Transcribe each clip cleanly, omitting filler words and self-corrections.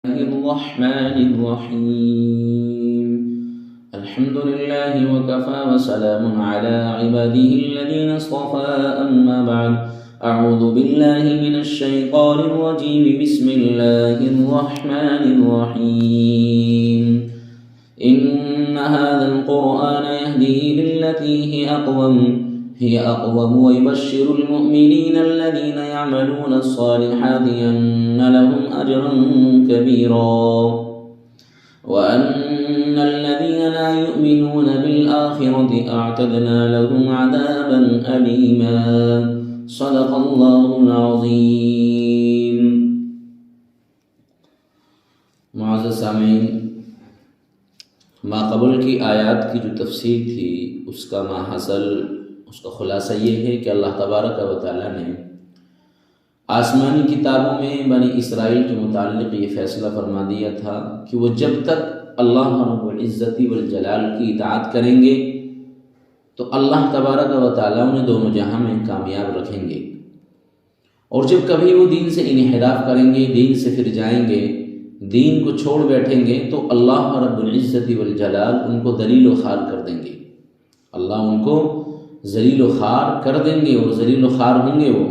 الرحمن الرحيم الحمد لله وكفى وسلام على عباده الذين اصطفى أما بعد أعوذ بالله من الشيطان الرجيم بسم الله الرحمن الرحيم إن هذا القرآن يهدي للتي هي أقوم ويبشر المؤمنين الذين يعملون الصالحات أن لهم أجرا كبيرا وأن الذين لا يؤمنون بالآخرة أعتدنا لهم عذابا أليما صدق الله العظيم. معزز سامعین، ماقبل کی آیات کی جو تفسیر تھی اس کا ماحصل، اس کا خلاصہ یہ ہے کہ اللہ تبارک و تعالیٰ نے آسمانی کتابوں میں بنی اسرائیل کے متعلق یہ فیصلہ فرما دیا تھا کہ وہ جب تک اللہ رب العزت والجلال کی اطاعت کریں گے تو اللہ تبارک و تعالیٰ انہیں دونوں جہاں میں کامیاب رکھیں گے، اور جب کبھی وہ دین سے انحراف کریں گے، دین سے پھر جائیں گے، دین کو چھوڑ بیٹھیں گے، تو اللہ رب العزت والجلال ان کو ذلیل و خوار کر دیں گے. اللہ ان کو ذلیل و خوار کر دیں گے اور ذلیل و خوار ہوں گے وہ.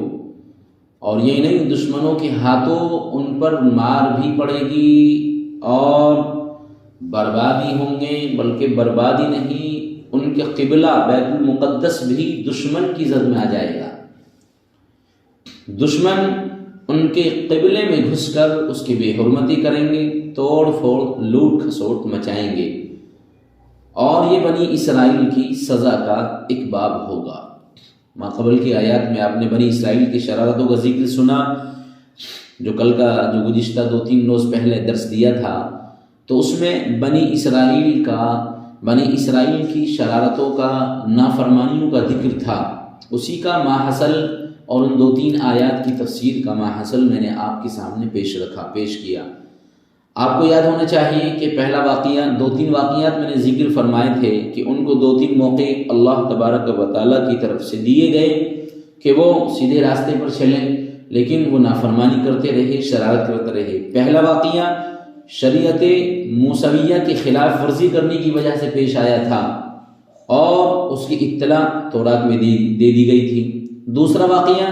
اور یہ نہیں، دشمنوں کے ہاتھوں ان پر مار بھی پڑے گی اور بربادی ہوں گے، بلکہ بربادی نہیں، ان کے قبلہ بیت المقدس بھی دشمن کی زد میں آ جائے گا. دشمن ان کے قبلے میں گھس کر اس کی بے حرمتی کریں گے، توڑ پھوڑ لوٹ کھسوٹ مچائیں گے، اور یہ بنی اسرائیل کی سزا کا ایک باب ہوگا. ماقبل کی آیات میں آپ نے بنی اسرائیل کی شرارتوں کا ذکر سنا، جو گزشتہ 2-3 روز پہلے درس دیا تھا، تو اس میں بنی اسرائیل کی شرارتوں کا، نافرمانیوں کا ذکر تھا. اسی کا ماحصل اور ان 2-3 آیات کی تفسیر کا ماحصل میں نے آپ کے سامنے پیش کیا. آپ کو یاد ہونا چاہیے کہ پہلا واقعہ، 2-3 واقعات میں نے ذکر فرمائے تھے کہ ان کو 2-3 موقع اللہ تبارک و تعالیٰ کی طرف سے دیے گئے کہ وہ سیدھے راستے پر چلیں، لیکن وہ نافرمانی کرتے رہے، شرارت کرتے رہے. پہلا واقعہ شریعت موسویہ کی خلاف ورزی کرنے کی وجہ سے پیش آیا تھا اور اس کی اطلاع تورات میں دے دی گئی تھی. دوسرا واقعہ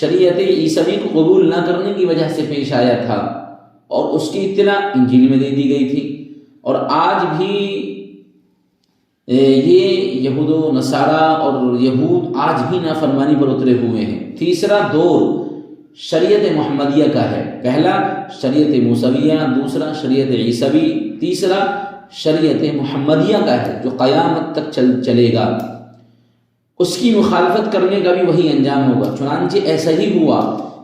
شریعت عیسوی کو قبول نہ کرنے کی وجہ سے پیش آیا تھا اور اس کی اطلاع انجیل میں دے دی گئی تھی. اور آج بھی یہ یہود و نصارہ اور یہود آج بھی نافرمانی پر اترے ہوئے ہیں. تیسرا دور شریعت محمدیہ کا ہے، پہلا شریعت موسویہ، دوسرا شریعت عیسوی، تیسرا شریعت محمدیہ کا ہے جو قیامت تک چلے گا. اس کی مخالفت کرنے کا بھی وہی انجام ہوگا. چنانچہ ایسا ہی ہوا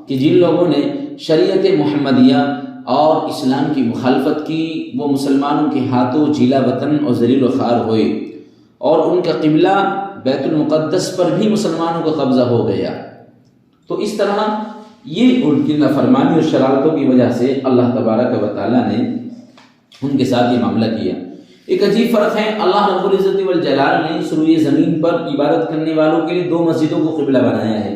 کہ جن لوگوں نے شریعت محمدیہ اور اسلام کی مخالفت کی، وہ مسلمانوں کے ہاتھوں جیلا وطن اور ذلیل و خوار ہوئے، اور ان کا قبلہ بیت المقدس پر بھی مسلمانوں کا قبضہ ہو گیا. تو اس طرح یہ ان کی نافرمانی اور شرارتوں کی وجہ سے اللہ تبارک و تعالیٰ نے ان کے ساتھ یہ معاملہ کیا. ایک عجیب فرق ہے، اللہ رب العزت والجلال نے سروئے زمین پر عبادت کرنے والوں کے لیے 2 مسجدوں کو قبلہ بنایا ہے،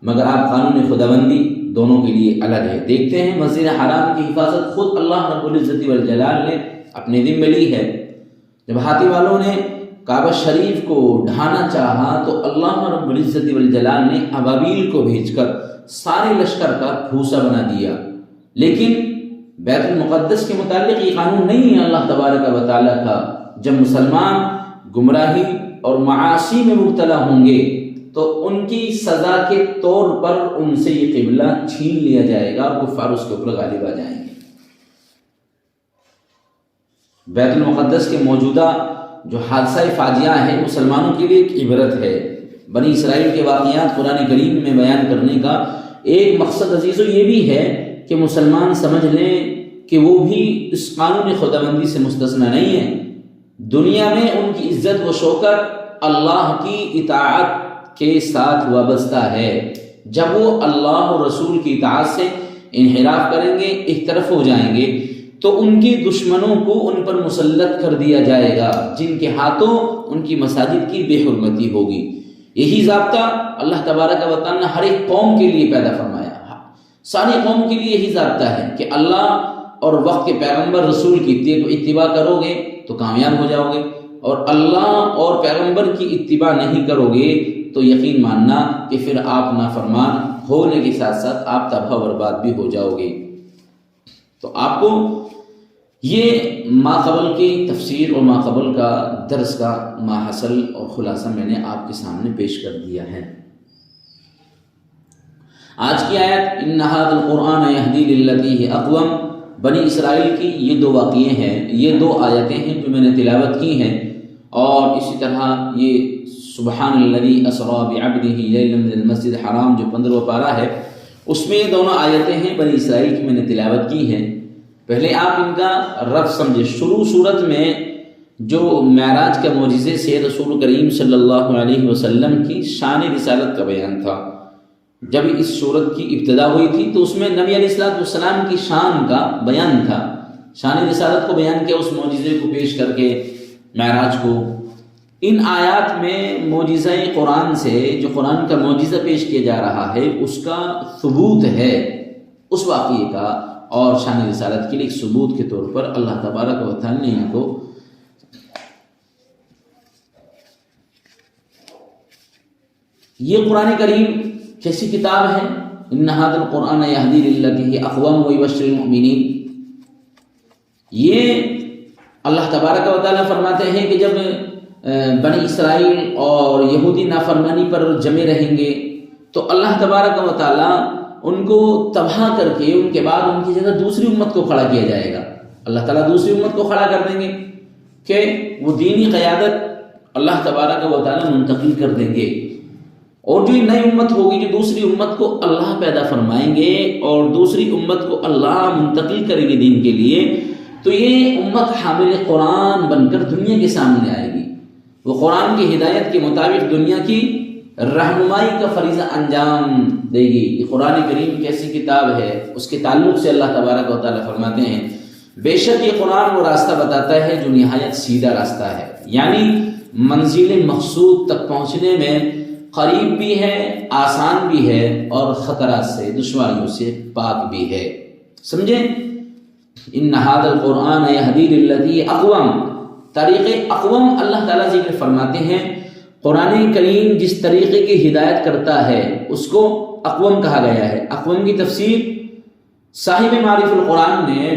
مگر آپ قانون خداوندی دونوں کے لیے الگ ہے. دیکھتے ہیں مسجد حرام کی حفاظت خود اللہ رب العزت والجلال نے اپنے ذمہ لی ہے. جب ہاتھی والوں نے کعبہ شریف کو ڈھانا چاہا تو اللہ رب العزت والجلال نے ابابیل کو بھیج کر سارے لشکر کا پھوسا بنا دیا. لیکن بیت المقدس کے متعلق یہ قانون نہیں ہے اللہ تبارک و تعالیٰ کا. جب مسلمان گمراہی اور معاصی میں مبتلا ہوں گے تو ان کی سزا کے طور پر ان سے یہ قبلہ چھین لیا جائے گا اور کفار اس کے اوپر غالب آ جائیں گے. بیت المقدس کے موجودہ جو حادثہ فاجعہ ہے مسلمانوں کے لیے ایک عبرت ہے. بنی اسرائیل کے واقعات قرآن کریم میں بیان کرنے کا ایک مقصد عزیزو یہ بھی ہے کہ مسلمان سمجھ لیں کہ وہ بھی اس قانون خداوندی سے مستثنی نہیں ہے. دنیا میں ان کی عزت و شوکت اللہ کی اطاعت کے ساتھ وابستہ ہے. جب وہ اللہ اور رسول کی اطاعت سے انحراف کریں گے، ایک طرف ہو جائیں گے، تو ان کی دشمنوں کو ان پر مسلط کر دیا جائے گا، جن کے ہاتھوں ان کی مساجد کی بے حرمتی ہوگی. یہی ضابطہ اللہ تبارک و تعالیٰ نے ہر ایک قوم کے لیے پیدا فرمایا. ساری قوم کے لیے یہی ضابطہ ہے کہ اللہ اور وقت کے پیغمبر رسول کی اتباع کرو گے تو کامیاب ہو جاؤ گے، اور اللہ اور پیغمبر کی اتباع نہیں کرو گے تو یقین ماننا کہ پھر آپ نافرمان ہونے کے ساتھ ساتھ آپ تباہ و برباد بھی ہو جاؤ گے۔ تو آپ کو یہ ماقبل کی تفسیر اور ماقبل کا درس کا ماحصل اور خلاصہ میں نے آپ کے سامنے پیش کر دیا ہے۔ آج کی آیت ان ھذا القرآن یہدی للتی ہی اقوم، بنی اسرائیل کی یہ دو واقعے ہیں، یہ دو آیتیں ہیں جو میں نے تلاوت کی ہیں، اور اسی طرح یہ سبحان الذی اسری بعبدہ لیلا من المسجد الحرام جو 15واں پارہ ہے، اس میں یہ دونوں آیتیں ہیں بنی اسرائیل کی میں نے تلاوت کی ہیں۔ پہلے آپ ان کا رب سمجھے۔ شروع صورت میں جو معراج کے معجزے سے رسول کریم صلی اللہ علیہ وسلم کی شان رسالت کا بیان تھا۔ جب اس صورت کی ابتدا ہوئی تھی تو اس میں نبی علیہ السلام کی شان کا بیان تھا، شان رسالت کو بیان کیا، اس معجزے کو پیش کر کے معراج کو۔ ان آیات میں معجزہ قرآن سے جو قرآن کا معجزہ پیش کیا جا رہا ہے اس کا ثبوت ہے، اس واقعے کا، اور شان رسالت کے لیے ایک ثبوت کے طور پر اللہ تبارک و تعالی نے ان کو یہ قرآن کریم کیسی کتاب ہے؟ ان ھذا القرآن یہدی للتی ہی اقوم ویبشر المؤمنین، یہ اللہ تبارک و تعالی فرماتے ہیں کہ جب بنی اسرائیل اور یہودی نافرمانی پر جمے رہیں گے تو اللہ تبارک و تعالی ان کو تباہ کر کے ان کے بعد ان کی جگہ دوسری امت کو کھڑا کیا جائے گا۔ اللہ تعالیٰ دوسری امت کو کھڑا کر دیں گے کہ وہ دینی قیادت اللہ تبارک و تعالیٰ منتقل کر دیں گے، اور جو نئی امت ہوگی، جو دوسری امت کو اللہ پیدا فرمائیں گے اور دوسری امت کو اللہ منتقل کریں گے دین کے لیے، تو یہ امت حامل قرآن بن کر دنیا کے سامنے آئے گی۔ وہ قرآن کی ہدایت کے مطابق دنیا کی رہنمائی کا فریضہ انجام دے گی۔ یہ قرآن کریم کیسی کتاب ہے، اس کے تعلق سے اللہ تبارک و تعالیٰ فرماتے ہیں بے شک یہ قرآن وہ راستہ بتاتا ہے جو نہایت سیدھا راستہ ہے، یعنی منزل مقصود تک پہنچنے میں قریب بھی ہے، آسان بھی ہے، اور خطرات سے، دشواریوں سے پاک بھی ہے۔ سمجھیں؟ ان ھذا القرآن یہدی للتی اقوم، طریق اقوم اللہ تعالیٰ ذکر فرماتے ہیں۔ قرآن کریم جس طریقے کی ہدایت کرتا ہے اس کو اقوم کہا گیا ہے۔ اقوم کی تفسیر صاحب معارف القرآن نے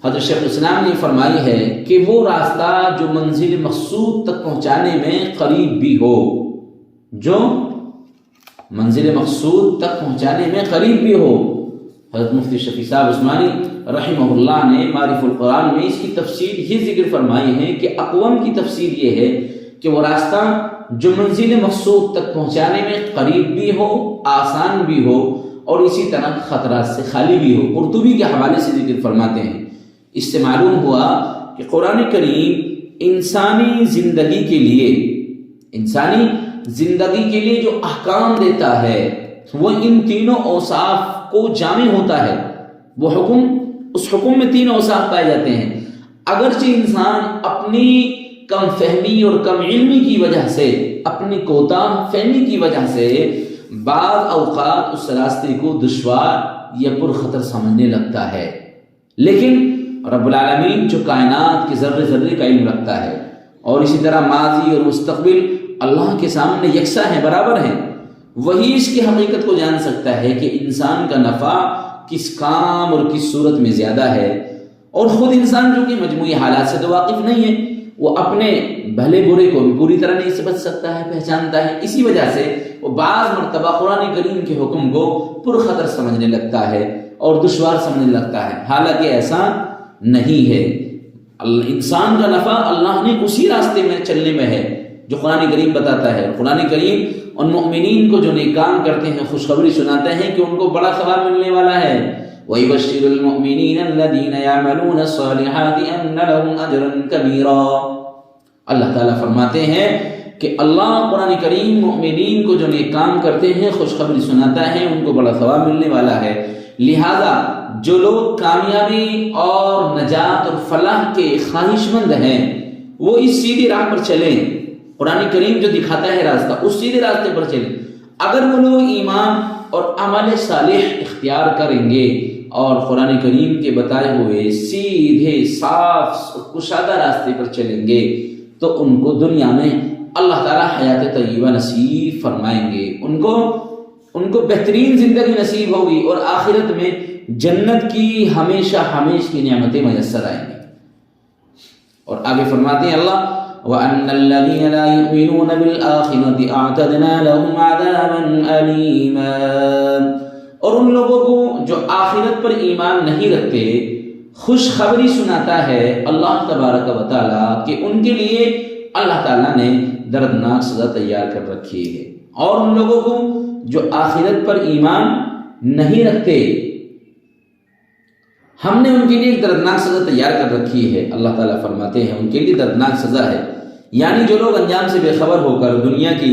حضرت شیخ الاسلام نے فرمائی ہے کہ وہ راستہ جو منزل مقصود تک پہنچانے میں قریب بھی ہو، جو منزل مقصود تک پہنچانے میں قریب بھی ہو۔ حضرت مفتی شفیع صاحب عثمانی رحمہ اللہ نے معارف القرآن میں اس کی تفسیر یہ ذکر فرمائی ہے کہ اقوم کی تفسیر یہ ہے کہ وہ راستہ جو منزل مقصود تک پہنچانے میں قریب بھی ہو، آسان بھی ہو، اور اسی طرح خطرات سے خالی بھی ہو۔ قرطبی کے حوالے سے ذکر فرماتے ہیں۔ اس سے معلوم ہوا کہ قرآن کریم انسانی زندگی کے لیے جو احکام دیتا ہے وہ ان تینوں اوصاف کو جامع ہوتا ہے۔ وہ اس حکم میں تین اوصاف پائے جاتے ہیں۔ اگرچہ انسان اپنی کم فہمی اور کم علمی کی وجہ سے، اپنی کوتاہ فہمی کی وجہ سے بعض اوقات اس راستے کو دشوار یا پرخطر سمجھنے لگتا ہے، لیکن رب العالمین جو کائنات کے ذرے ذرے کا علم رکھتا ہے، اور اسی طرح ماضی اور مستقبل اللہ کے سامنے یکساں ہیں، برابر ہیں، وہی اس کی حقیقت کو جان سکتا ہے کہ انسان کا نفع کس کام اور کس صورت میں زیادہ ہے۔ اور خود انسان جو کہ مجموعی حالات سے تو واقف نہیں ہے، وہ اپنے بھلے برے کو بھی پوری طرح نہیں سمجھ سکتا ہے، پہچانتا ہے۔ اسی وجہ سے وہ بعض مرتبہ قرآن کریم کے حکم کو پرخطر سمجھنے لگتا ہے اور دشوار سمجھنے لگتا ہے، حالانکہ ایسا نہیں ہے۔ انسان کا نفع اللہ نے اسی راستے میں چلنے میں ہے جو قرآن کریم بتاتا ہے۔ قرآن کریم ان مؤمنین کو جو نیک کام کرتے ہیں خوشخبری سناتے ہیں کہ ان کو بڑا ثواب ملنے والا ہے۔ وَيُبَشِّرُ الْمُؤْمِنِينَ الَّذِينَ يَعْمَلُونَ الصَّالِحَاتِ أَنَّ لَهُمْ أَجْرًا كَبِيرًا۔ اللہ تعالیٰ فرماتے ہیں کہ اللہ قرآن کریم مؤمنین کو جو نیک کام کرتے ہیں خوشخبری سناتا ہے، ان کو بڑا ثواب ملنے والا ہے۔ لہذا جو لوگ کامیابی اور نجات اور فلاح کے خواہش مند ہیں وہ اس سیدھی راہ پر چلیں، قرآن کریم جو دکھاتا ہے راستہ، اس سیدھے راستے پر چلیں۔ اگر وہ لوگ ایمان اور عمل صالح اختیار کریں گے اور قرآن کریم کے بتائے ہوئے سیدھے صاف کشادہ راستے پر چلیں گے تو ان کو دنیا میں اللہ تعالیٰ حیات طیبہ نصیب فرمائیں گے، ان کو بہترین زندگی نصیب ہوگی، اور آخرت میں جنت کی ہمیشہ ہمیشہ کی نعمتیں میسر آئیں گی۔ اور آگے فرماتے ہیں اللہ وَأَنَّ الَّذِينَ لَا يُؤْمِنُونَ بِالْآخِرَةِ أَعْتَدْنَا لَهُمْ عَذَابًا أَلِيمًا، اور ان لوگوں کو جو آخرت پر ایمان نہیں رکھتے خوشخبری سناتا ہے اللہ تبارک و تعالیٰ کہ ان کے لیے اللہ تعالیٰ نے دردناک سزا تیار کر رکھی ہے۔ اور ان لوگوں کو جو آخرت پر ایمان نہیں رکھتے ہم نے ان کے لیے ایک دردناک سزا تیار کر رکھی ہے۔ اللہ تعالیٰ فرماتے ہیں ان کے لیے دردناک سزا ہے، یعنی جو لوگ انجام سے بے خبر ہو کر دنیا کی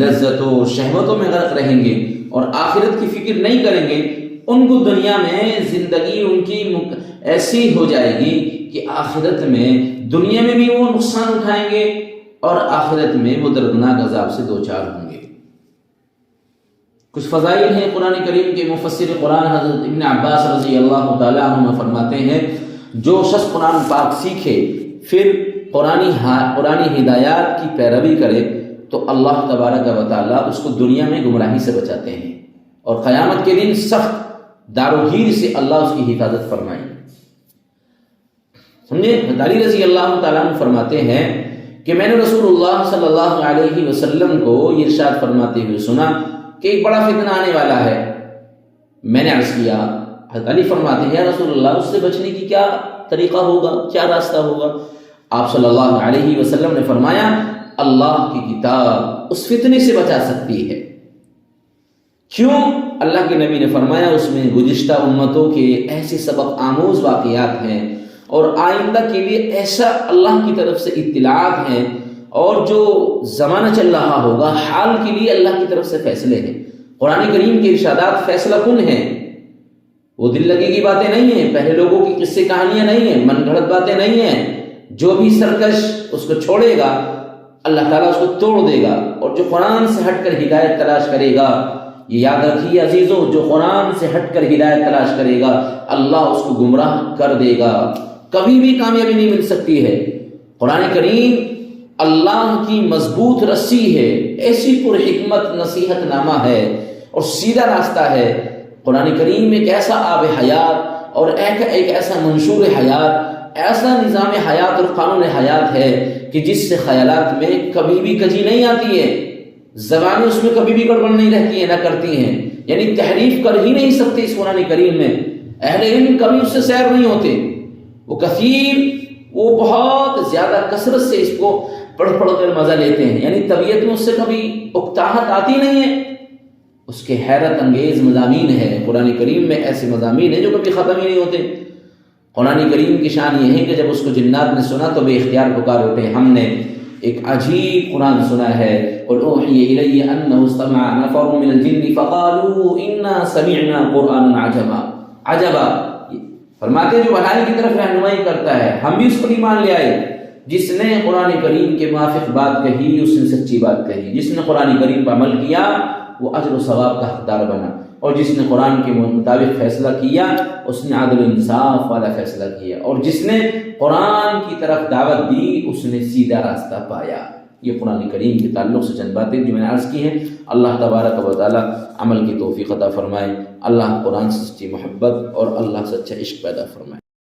لذتوں و شہوتوں میں غرق رہیں گے اور آخرت کی فکر نہیں کریں گے، ان کو دنیا میں زندگی ان کی ایسی ہو جائے گی کہ آخرت میں دنیا میں بھی وہ نقصان اٹھائیں گے اور آخرت میں وہ دردناک عذاب سے دوچار ہوں گے۔ کچھ فضائل ہیں قرآن کریم کے۔ مفسر قرآن حضرت ابن عباس رضی اللہ تعالیٰ عنہ فرماتے ہیں جو شخص قرآن پاک سیکھے پھر قرآنی ہدایات کی پیروی کرے تو اللہ تبارک و تعالیٰ اس کو دنیا میں گمراہی سے بچاتے ہیں، اور قیامت کے دن سخت داروگیر سے اللہ اس کی حفاظت فرمائیں۔ سمجھے؟ علی رضی اللہ تعالیٰ عنہ فرماتے ہیں کہ میں نے رسول اللہ صلی اللہ علیہ وسلم کو یہ ارشاد فرماتے ہوئے سنا کہ ایک بڑا فتنہ آنے والا ہے۔ میں نے عرض کیا، حضرت علی فرماتے ہیں یا رسول اللہ اس سے بچنے کی کیا طریقہ ہوگا، کیا راستہ ہوگا؟ آپ صلی اللہ علیہ وسلم نے فرمایا اللہ کی کتاب اس فتنے سے بچا سکتی ہے۔ کیوں؟ اللہ کے نبی نے فرمایا اس میں گزشتہ امتوں کے ایسے سبق آموز واقعات ہیں اور آئندہ کے لیے ایسا اللہ کی طرف سے اطلاعات ہیں، اور جو زمانہ چل رہا ہوگا حال کے لیے اللہ کی طرف سے فیصلے ہیں۔ قرآن کریم کے ارشادات فیصلہ کن ہیں، وہ دل لگی کی باتیں نہیں ہیں، پہلے لوگوں کی قصے کہانیاں نہیں ہیں، من گھڑت باتیں نہیں ہیں۔ جو بھی سرکش اس کو چھوڑے گا اللہ تعالیٰ اس کو توڑ دے گا، اور جو قرآن سے ہٹ کر ہدایت تلاش کرے گا، یہ یاد رکھیے عزیزوں، جو قرآن سے ہٹ کر ہدایت تلاش کرے گا اللہ اس کو گمراہ کر دے گا، کبھی بھی کامیابی نہیں مل سکتی ہے۔ قرآن کریم اللہ کی مضبوط رسی ہے، ایسی پر حکمت نصیحت نامہ ہے اور سیدھا راستہ ہے۔ قرآن کریم ایک ایسا آب حیات اور ایک ایسا منشور حیات، ایسا نظام حیات اور قانون حیات ہے کہ جس سے خیالات میں کبھی بھی کجی نہیں آتی ہے، زبانیں اس میں کبھی بھی گڑبڑ نہیں رہتی ہیں، نہ کرتی ہیں، یعنی تحریف کر ہی نہیں سکتے اس قرآن کریم میں۔ اہل علم کبھی اس سے سیر نہیں ہوتے، وہ بہت زیادہ کثرت سے اس کو پڑھ کر مزہ لیتے ہیں، یعنی طبیعت میں اس سے کبھی اکتاہٹ آتی نہیں ہے۔ اس کے حیرت انگیز مضامین ہے قرآن کریم میں، ایسے مضامین ہیں جو کبھی ختم ہی نہیں ہوتے۔ قرآن کریم کی شان یہ ہے کہ جب اس کو جنات نے سنا تو بے اختیار پکار اٹھے، ہم نے ایک عجیب قرآن سنا ہے، اور اوحی الی انہ استمع نفر من الجن فقالوا انا سمعنا قرآنا عجبا۔ فرماتے جو بھلائی کی طرف رہنمائی کرتا ہے ہم بھی اس پر ایمان لے آئے۔ جس نے قرآن کریم کے موافق بات کہی اس نے سچی بات کہی، جس نے قرآن کریم پر عمل کیا وہ اجر و ثواب کا حقدار بنا، اور جس نے قرآن کے مطابق فیصلہ کیا اس نے عدل و انصاف والا فیصلہ کیا، اور جس نے قرآن کی طرف دعوت دی اس نے سیدھا راستہ پایا۔ یہ قرآن کریم کے تعلق سے چند باتیں جو میں نے عرض کی ہیں۔ اللہ تبارک و تعالی عمل کی توفیق عطا فرمائے، اللہ قرآن سے سچی محبت اور اللہ سے اچھا عشق پیدا فرمائے۔